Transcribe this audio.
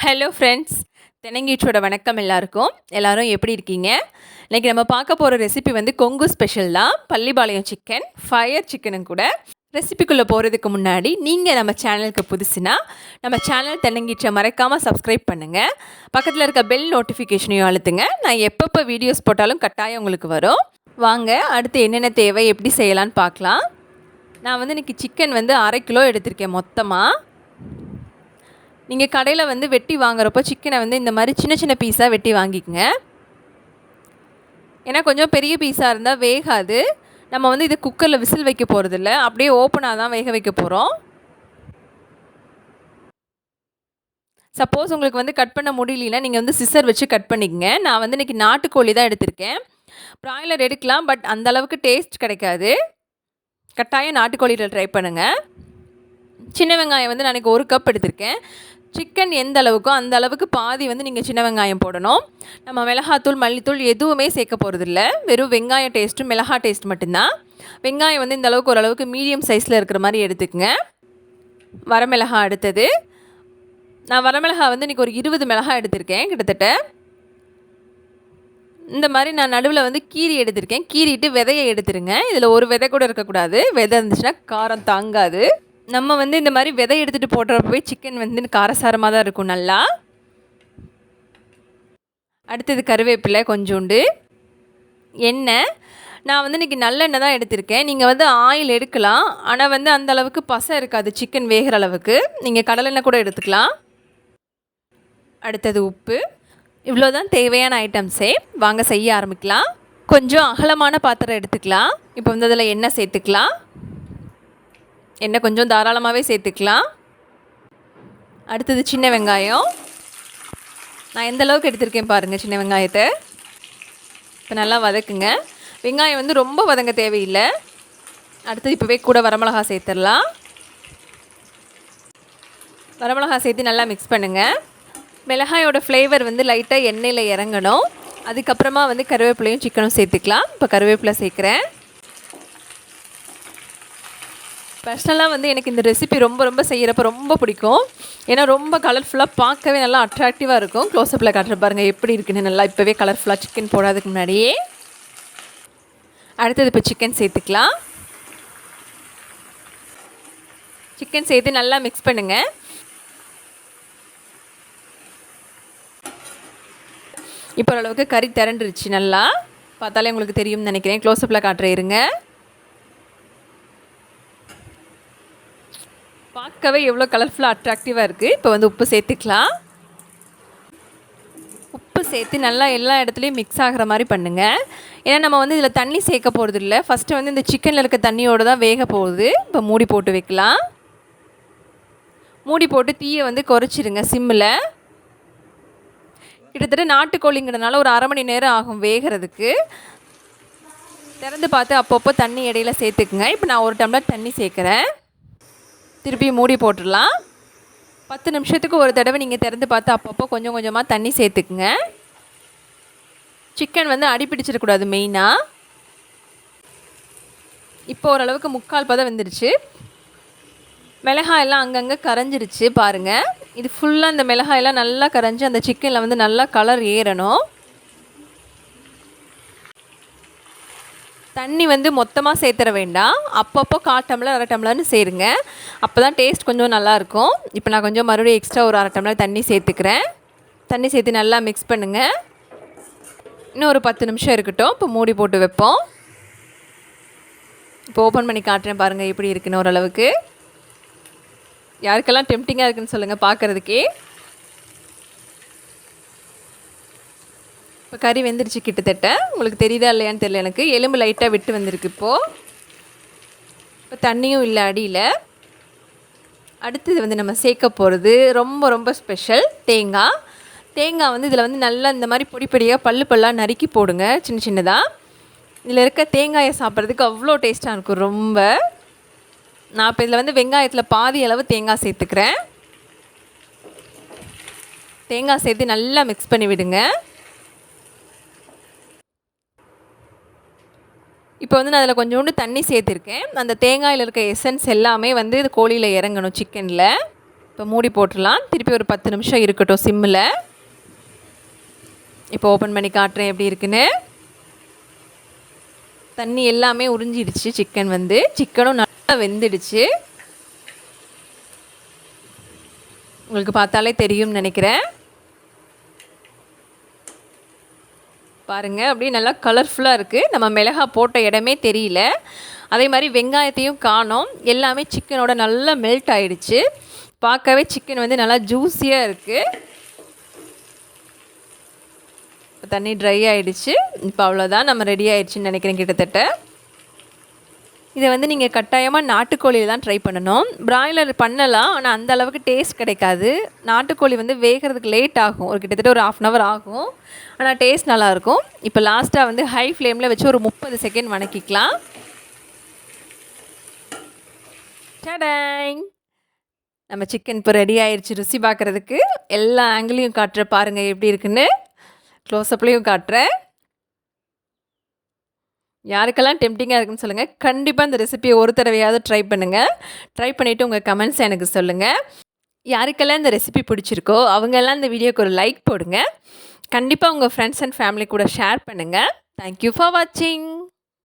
Hello friends, தென்னங்கீற்றோட வணக்கம் எல்லாருக்கும். எல்லாரும் எப்படி இருக்கீங்க? இன்றைக்கி நம்ம பார்க்க போகிற ரெசிபி வந்து கொங்கு ஸ்பெஷல் தான். பள்ளிப்பாளையம் சிக்கன், ஃபயர் சிக்கனும் கூட. ரெசிபிக்குள்ளே போகிறதுக்கு முன்னாடி நீங்கள் நம்ம சேனலுக்கு புதுசுனா நம்ம சேனல் தென்னங்கீற்றை மறக்காமல் சப்ஸ்கிரைப் பண்ணுங்கள். பக்கத்தில் இருக்க பெல் நோட்டிஃபிகேஷனையும் அழுத்துங்க. நான் எப்பப்போ வீடியோஸ் போட்டாலும் கட்டாயம் உங்களுக்கு வரும். வாங்க அடுத்து என்னென்ன தேவை, எப்படி செய்யலான்னு பார்க்கலாம். நான் வந்து இன்றைக்கி சிக்கன் வந்து 1/2 கிலோ எடுத்திருக்கேன் மொத்தமாக. நீங்கள் கடையில் வந்து வெட்டி வாங்குறப்போ சிக்கனை வந்து இந்த மாதிரி சின்ன சின்ன பீஸாக வெட்டி வாங்கிக்கோங்க. ஏன்னா கொஞ்சம் பெரிய பீஸாக இருந்தால் வேகாது. நம்ம வந்து இது குக்கரில் விசில் வைக்க போகிறதில்ல, அப்படியே ஓப்பனாக தான் வேக வைக்க போகிறோம். சப்போஸ் உங்களுக்கு வந்து கட் பண்ண முடியலன்னா நீங்கள் வந்து சிசர் வச்சு கட் பண்ணிக்கங்க. நான் வந்து இன்றைக்கி நாட்டுக்கோழி தான் எடுத்திருக்கேன். ப்ராய்லர் எடுக்கலாம், பட் அந்தளவுக்கு டேஸ்ட் கிடைக்காது. கட்டாயம் நாட்டுக்கோழியில் ட்ரை பண்ணுங்கள். சின்ன வெங்காயம் வந்து நான் இன்றைக்கி 1 கப் எடுத்திருக்கேன். சிக்கன் எந்த அளவுக்கோ அந்த அளவுக்கு பாதி வந்து நீங்கள் சின்ன வெங்காயம் போடணும். நம்ம மிளகாத்தூள், மல்லித்தூள் எதுவுமே சேர்க்க போகிறதில்ல. வெறும் வெங்காய டேஸ்ட்டும் மிளகா டேஸ்ட் மட்டும்தான். வெங்காயம் வந்து இந்த அளவுக்கு ஓரளவுக்கு மீடியம் சைஸில் இருக்கிற மாதிரி எடுத்துக்கங்க. வரமிளகா அடுத்தது. நான் வரமிளகா வந்து இன்றைக்கி ஒரு 20 மிளகா எடுத்திருக்கேன் கிட்டத்தட்ட. இந்த மாதிரி நான் நடுவில் வந்து கீரி எடுத்திருக்கேன். கீறிட்டு விதையை எடுத்துருங்க. இதில் ஒரு விதை கூட இருக்கக்கூடாது. விதை இருந்துச்சுன்னா காரம் தாங்காது. நம்ம வந்து இந்த மாதிரி விதை எடுத்துகிட்டு போடுறப்பவே சிக்கன் வந்து காரசாரமாக தான் இருக்கும் நல்லா. அடுத்தது கருவேப்பிலை கொஞ்சோண்டு, எண்ணெய். நான் வந்து இன்றைக்கி நல்லெண்ணெய் தான் எடுத்திருக்கேன். நீங்கள் வந்து ஆயில் எடுக்கலாம், ஆனால் வந்து அந்த அளவுக்கு பசை இருக்காது சிக்கன் வேகிற அளவுக்கு. நீங்கள் கடலெண்ணெய் கூட எடுத்துக்கலாம். அடுத்தது உப்பு. இவ்வளோ தான் தேவையான ஐட்டம்ஸே. வாங்க செய்ய ஆரம்பிக்கலாம். கொஞ்சம் அகலமான பாத்திரம் எடுத்துக்கலாம். இப்போ வந்து அதில் எண்ணெய் சேர்த்துக்கலாம். எண்ணெய் கொஞ்சம் தாராளமாகவே சேர்த்துக்கலாம். அடுத்தது சின்ன வெங்காயம். நான் எந்த அளவுக்கு எடுத்திருக்கேன் பாருங்கள் சின்ன வெங்காயத்தை. இப்போ நல்லா வதக்குங்க. வெங்காயம் வந்து ரொம்ப வதங்க தேவையில்லை. அடுத்தது இப்போவே கூட வரமிளகா சேர்த்துடலாம். வரமிளகா சேர்த்து நல்லா மிக்ஸ் பண்ணுங்கள். மிளகாயோட ஃப்ளேவர் வந்து லைட்டாக எண்ணெயில் இறங்கணும். அதுக்கப்புறமா வந்து கருவேப்பிலையும் சிக்கனும் சேர்த்துக்கலாம். இப்போ கருவேப்பிலை சேர்க்குறேன். பர்சனலாக வந்து எனக்கு இந்த ரெசிபி ரொம்ப செய்கிறப்ப ரொம்ப பிடிக்கும். ஏன்னா ரொம்ப கலர்ஃபுல்லாக பார்க்கவே நல்லா அட்ராக்டிவாக இருக்கும். க்ளோஸ்அப்பில் காட்டுற பாருங்கள் எப்படி இருக்குன்னு. நல்லா இப்போவே கலர்ஃபுல்லாக சிக்கன் போடாதுக்கு முன்னாடியே. அடுத்தது இப்போ சிக்கன் சேர்த்துக்கலாம். சிக்கன் சேர்த்து நல்லா மிக்ஸ் பண்ணுங்கள். இப்போ ஓரளவுக்கு கறி திரண்டுருச்சு. நல்லா பார்த்தாலே உங்களுக்கு தெரியும்னு நினைக்கிறேன். க்ளோஸ்அப்பில் காட்டுறேன் இருங்க. பார்க்கவே எவ்வளோ கலர்ஃபுல்லாக அட்ராக்டிவாக இருக்குது. இப்போ வந்து உப்பு சேர்த்துக்கலாம். உப்பு சேர்த்து நல்லா எல்லா இடத்துலையும் மிக்ஸ் ஆகிற மாதிரி பண்ணுங்கள். ஏன்னா நம்ம வந்து இதில் தண்ணி சேர்க்க போகிறது இல்லை. ஃபஸ்ட்டு வந்து இந்த சிக்கனில் இருக்க தண்ணியோடு தான் வேக போகுது. இப்போ மூடி போட்டு வைக்கலாம். மூடி போட்டு தீயை வந்து குறைச்சிருங்க சிம்மில். கிட்டத்தட்ட நாட்டுக்கோழிங்கிறதுனால ஒரு 1/2 மணி நேரம் ஆகும் வேகிறதுக்கு. திறந்து பார்த்து அப்பப்போ தண்ணி இடையில சேர்த்துக்குங்க. இப்போ நான் 1 டம்ளர் தண்ணி சேர்க்குறேன். திருப்பி மூடி போட்டுடலாம். 10 நிமிஷத்துக்கு ஒரு தடவை நீங்கள் திறந்து பார்த்து அப்பப்போ கொஞ்சம் கொஞ்சமாக தண்ணி சேர்த்துக்குங்க. சிக்கன் வந்து அடி பிடிச்சிடக்கூடாது மெயினாக. இப்போ ஓரளவுக்கு 3/4 பதம் வந்துடுச்சு. மிளகாயெல்லாம் அங்கங்கே கரைஞ்சிருச்சு பாருங்கள். இது ஃபுல்லாக இந்த மிளகாயெல்லாம் நல்லா கரைஞ்சி அந்த சிக்கனில் வந்து நல்லா கலர் ஏறணும். தண்ணி வந்து மொத்தமாக சேர்த்துற வேண்டாம். அப்பப்போ 1/4 டம்ளர் 1/2 டம்ளர்னு சேருங்க. அப்போ தான் டேஸ்ட் கொஞ்சம் நல்லாயிருக்கும். இப்போ நான் கொஞ்சம் மறுபடியும் எக்ஸ்ட்ரா ஒரு 1/2 டம்ளர் தண்ணி சேர்த்துக்கிறேன். தண்ணி சேர்த்து நல்லா மிக்ஸ் பண்ணுங்கள். இன்னும் ஒரு 10 நிமிஷம் இருக்கட்டும். இப்போ மூடி போட்டு வைப்போம். இப்போ ஓப்பன் பண்ணி காட்டுறேன் பாருங்கள் எப்படி இருக்குன்னு. ஓரளவுக்கு யாருக்கெல்லாம் டெம்டிங்காக இருக்குன்னு சொல்லுங்கள் பார்க்குறதுக்கே. இப்போ கறி வெந்துருச்சு கிட்டத்தட்ட. உங்களுக்கு தெரியுதா இல்லையான்னு தெரியல எனக்கு. எலும்பு லைட்டாக விட்டு வந்திருக்கு இப்போது. இப்போ தண்ணியும் இல்லை அடியில். அடுத்தது வந்து நம்ம சேர்க்க போகிறது ரொம்ப ஸ்பெஷல் தேங்காய். தேங்காய் வந்து இதில் வந்து நல்லா இந்த மாதிரி பொடியாக பல்லாக நறுக்கி போடுங்க சின்ன சின்னதாக. இதில் இருக்க தேங்காயை சாப்பிட்றதுக்கு அவ்வளோ டேஸ்ட்டாக இருக்கும் ரொம்ப. நான் இப்போ இதில் வந்து வெங்காயத்தில் பாதி அளவு தேங்காய் சேர்த்துக்கிறேன். தேங்காய் சேர்த்து நல்லா மிக்ஸ் பண்ணி விடுங்க. இப்போ வந்து நான் அதில் கொஞ்சோண்டு தண்ணி சேர்த்துருக்கேன். அந்த தேங்காயில் இருக்க எசன்ஸ் எல்லாமே வந்து இது கோழியில் இறங்கணும் சிக்கனில். இப்போ மூடி போட்டுடலாம். திருப்பி ஒரு 10 நிமிஷம் இருக்கட்டும் சிம்மில். இப்போ ஓப்பன் பண்ணி காட்டுறேன் எப்படி இருக்குன்னு. தண்ணி எல்லாமே உறிஞ்சிடுச்சு. சிக்கனும் நல்லா வெந்துடுச்சு. உங்களுக்கு பார்த்தாலே தெரியும்னு நினைக்கிறேன். பாருங்கள், அப்படியே நல்லா கலர்ஃபுல்லாக இருக்குது. நம்ம மிளகா போட்ட இடமே தெரியல. அதே மாதிரி வெங்காயத்தையும் காணோம். எல்லாமே சிக்கனோட நல்லா மெல்ட் ஆகிடுச்சு. பார்க்கவே சிக்கன் வந்து நல்லா ஜூஸியாக இருக்குது. தண்ணி ட்ரை ஆகிடுச்சு. இப்போ அவ்வளோதான், நம்ம ரெடி ஆகிடுச்சின்னு நினைக்கிறேன் கிட்டத்தட்ட. இதை வந்து நீங்கள் கட்டாயமாக நாட்டுக்கோழியில் தான் ட்ரை பண்ணணும். பிராய்லர் பண்ணலாம், ஆனால் அந்த அளவுக்கு டேஸ்ட் கிடைக்காது. நாட்டுக்கோழி வந்து வேகிறதுக்கு லேட் ஆகும், ஒரு கிட்டத்தட்ட ஒரு 1/2 hour ஆகும். ஆனால் டேஸ்ட் நல்லாயிருக்கும். இப்போ லாஸ்ட்டாக வந்து ஹை ஃப்ளேமில் வச்சு ஒரு 30 செகண்ட் வணக்கிக்கலாம். டடாங், நம்ம சிக்கன் இப்போ ரெடி ஆயிடுச்சு. ருசி பார்க்குறதுக்கு எல்லா ஆங்கிளையும் காட்டுற பாருங்கள் எப்படி இருக்குன்னு. க்ளோஸ்அப்லேயும் காட்டுறேன். யாருக்கெல்லாம் டெம்டிங்காக இருக்குன்னு சொல்லுங்கள். கண்டிப்பாக இந்த ரெசிபியை ஒரு தடவையாவது ட்ரை பண்ணுங்கள். ட்ரை பண்ணிவிட்டு உங்கள் கமெண்ட்ஸ் எனக்கு சொல்லுங்கள். யாருக்கெல்லாம் இந்த ரெசிபி பிடிச்சிருக்கோ அவங்கெல்லாம் இந்த வீடியோக்கு ஒரு லைக் போடுங்க. கண்டிப்பாக உங்கள் ஃப்ரெண்ட்ஸ் அண்ட் ஃபேமிலி கூட ஷேர் பண்ணுங்கள். தேங்க்யூ ஃபார் வாட்சிங்.